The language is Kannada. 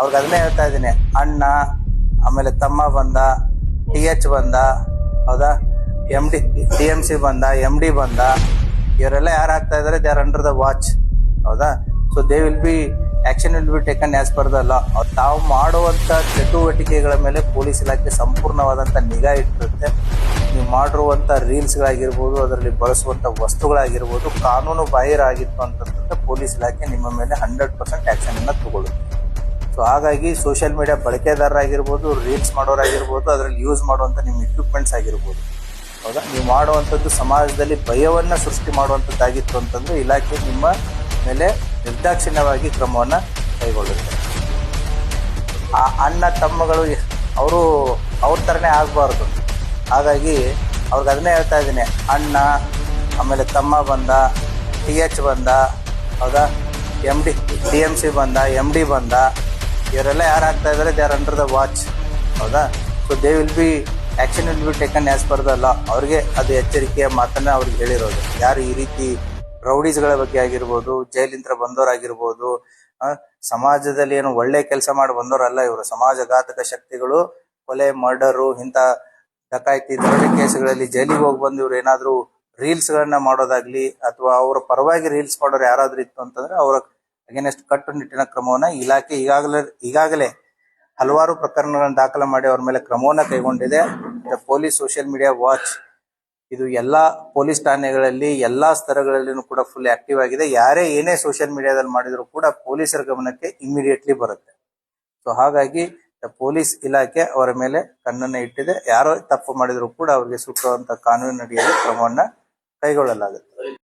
ಅವ್ರಿಗೆ ಅದನ್ನೇ ಹೇಳ್ತಾ ಇದ್ದೀನಿ. ಅಣ್ಣ, ಆಮೇಲೆ ತಮ್ಮ ಬಂದ, TH ಬಂದ, ಹೌದಾ, MD DMC ಬಂದ, MD ಬಂದ, ಇವರೆಲ್ಲ ಯಾರು ಆಗ್ತಾ ಇದಾರೆ, they are under the watch. ಹೌದಾ. So they will be action will be taken as per the law. ತಾವು ಮಾಡುವಂತ ಚಟುವಟಿಕೆಗಳ ಮೇಲೆ ಪೊಲೀಸ್ ಇಲಾಖೆ ಸಂಪೂರ್ಣವಾದಂತ ನಿಗಾ ಇಟ್ಟಿರುತ್ತೆ. ನೀವು ಮಾಡಿರುವಂತ ರೀಲ್ಸ್ ಗಳಾಗಿರ್ಬೋದು, ಅದರಲ್ಲಿ ಬಳಸುವಂತ ವಸ್ತುಗಳಾಗಿರ್ಬೋದು, ಕಾನೂನು ಬಾಹಿರ ಆಗಿತ್ತು ಅಂತಂದ್ರೆ ಪೊಲೀಸ್ ಇಲಾಖೆ ನಿಮ್ಮ ಮೇಲೆ 100% ಆಕ್ಷನ್ ಅನ್ನ ತಗೊಳ್ಳುತ್ತೆ. ಸೊ ಹಾಗಾಗಿ ಸೋಷಿಯಲ್ ಮೀಡಿಯಾ ಬಳಕೆದಾರರಾಗಿರ್ಬೋದು, ರೀಲ್ಸ್ ಮಾಡೋರಾಗಿರ್ಬೋದು, ಅದರಲ್ಲಿ ಯೂಸ್ ಮಾಡುವಂತ ನಿಮ್ಮ ಇಕ್ವಿಪ್ಮೆಂಟ್ಸ್ ಆಗಿರ್ಬೋದು, ಹೌದಾ, ನೀವು ಮಾಡುವಂಥದ್ದು ಸಮಾಜದಲ್ಲಿ ಭಯವನ್ನ ಸೃಷ್ಟಿ ಮಾಡುವಂಥದ್ದಾಗಿತ್ತು ಅಂತಂದ್ರೆ ಇಲಾಖೆ ನಿಮ್ಮ ಮೇಲೆ ನಿರ್ದಾಕ್ಷಿಣ್ಯವಾಗಿ ಕ್ರಮವನ್ನ ಕೈಗೊಳ್ಳುತ್ತೆ. ಆ ಅಣ್ಣ ತಮ್ಮಗಳು ಅವರು ಅವ್ರ ಥರನೇ ಆಗಬಾರ್ದು. ಹಾಗಾಗಿ ಅವ್ರಿಗೆ ಅದನ್ನೇ ಹೇಳ್ತಾ ಇದ್ದೀನಿ. ಅಣ್ಣ, ಆಮೇಲೆ ತಮ್ಮ ಬಂದ, TH ಬಂದ, ಹೌದಾ, DMC ಬಂದ, MD ಬಂದ, ಇವರೆಲ್ಲ ಯಾರು ಆಗ್ತಾ ಇದಾರೆ, they are under the watch. ಹೌದಾ. So they will be action will be taken as per the law. ಅವ್ರಿಗೆ ಅದು ಎಚ್ಚರಿಕೆಯ ಮಾತನ್ನ ಅವ್ರಿಗೆ ಹೇಳಿರೋದು. ಯಾರು ಈ ರೀತಿ ರೌಡೀಸ್ಗಳ ಬಗ್ಗೆ ಆಗಿರ್ಬೋದು, ಜೈಲಿಂದ ಬಂದವರಾಗಿರ್ಬೋದು, ಸಮಾಜದಲ್ಲಿ ಏನು ಒಳ್ಳೆ ಕೆಲಸ ಮಾಡಿ ಬಂದವರಲ್ಲ ಇವರು. ಸಮಾಜಘಾತಕ ಶಕ್ತಿಗಳು, ಕೊಲೆ, ಮರ್ಡರು, ಇಂಥ ಡಕಾಯಿತಿ, ದರೋಡೆ ಕೇಸುಗಳಲ್ಲಿ ಜೈಲಿಗೆ ಹೋಗಿ ಬಂದು ಇವ್ರು ಏನಾದ್ರು ರೀಲ್ಸ್ ಗಳನ್ನ ಮಾಡೋದಾಗ್ಲಿ, ಅಥವಾ ಅವರ ಪರವಾಗಿ ರೀಲ್ಸ್ ಮಾಡೋರು ಯಾರಾದ್ರೂ ಇತ್ತು ಅಂತಂದ್ರೆ ಅವರ ಅಗೇನೆಸ್ಟ್ ಕಟ್ಟುನಿಟ್ಟಿನ ಕ್ರಮವನ್ನ ಇಲಾಖೆ ಈಗಾಗಲೇ ಹಲವಾರು ಪ್ರಕರಣಗಳನ್ನು ದಾಖಲೆ ಮಾಡಿ ಅವ್ರ ಮೇಲೆ ಕ್ರಮವನ್ನ ಕೈಗೊಂಡಿದೆ. ಪೊಲೀಸ್ ಸೋಷಿಯಲ್ ಮೀಡಿಯಾ ವಾಚ್ ಇದು ಎಲ್ಲಾ ಪೊಲೀಸ್ ಠಾಣೆಗಳಲ್ಲಿ ಎಲ್ಲಾ ಸ್ತರಗಳಲ್ಲಿನೂ ಕೂಡ ಫುಲ್ ಆಕ್ಟಿವ್ ಆಗಿದೆ. ಯಾರೇ ಏನೇ ಸೋಷಿಯಲ್ ಮೀಡಿಯಾದಲ್ಲಿ ಮಾಡಿದ್ರು ಕೂಡ ಪೊಲೀಸರ ಗಮನಕ್ಕೆ ಇಮಿಡಿಯೇಟ್ಲಿ ಬರುತ್ತೆ. ಸೊ ಹಾಗಾಗಿ ಪೊಲೀಸ್ ಇಲಾಖೆ ಅವರ ಮೇಲೆ ಕಣ್ಣನ್ನ ಇಟ್ಟಿದೆ. ಯಾರೋ ತಪ್ಪು ಮಾಡಿದ್ರು ಕೂಡ ಅವರಿಗೆ ಸೂಕ್ತವಾದಂತಹ ಕಾನೂನಿನಡಿಯಲ್ಲಿ ಕ್ರಮವನ್ನ ಕೈಗೊಳ್ಳಲಾಗುತ್ತೆ.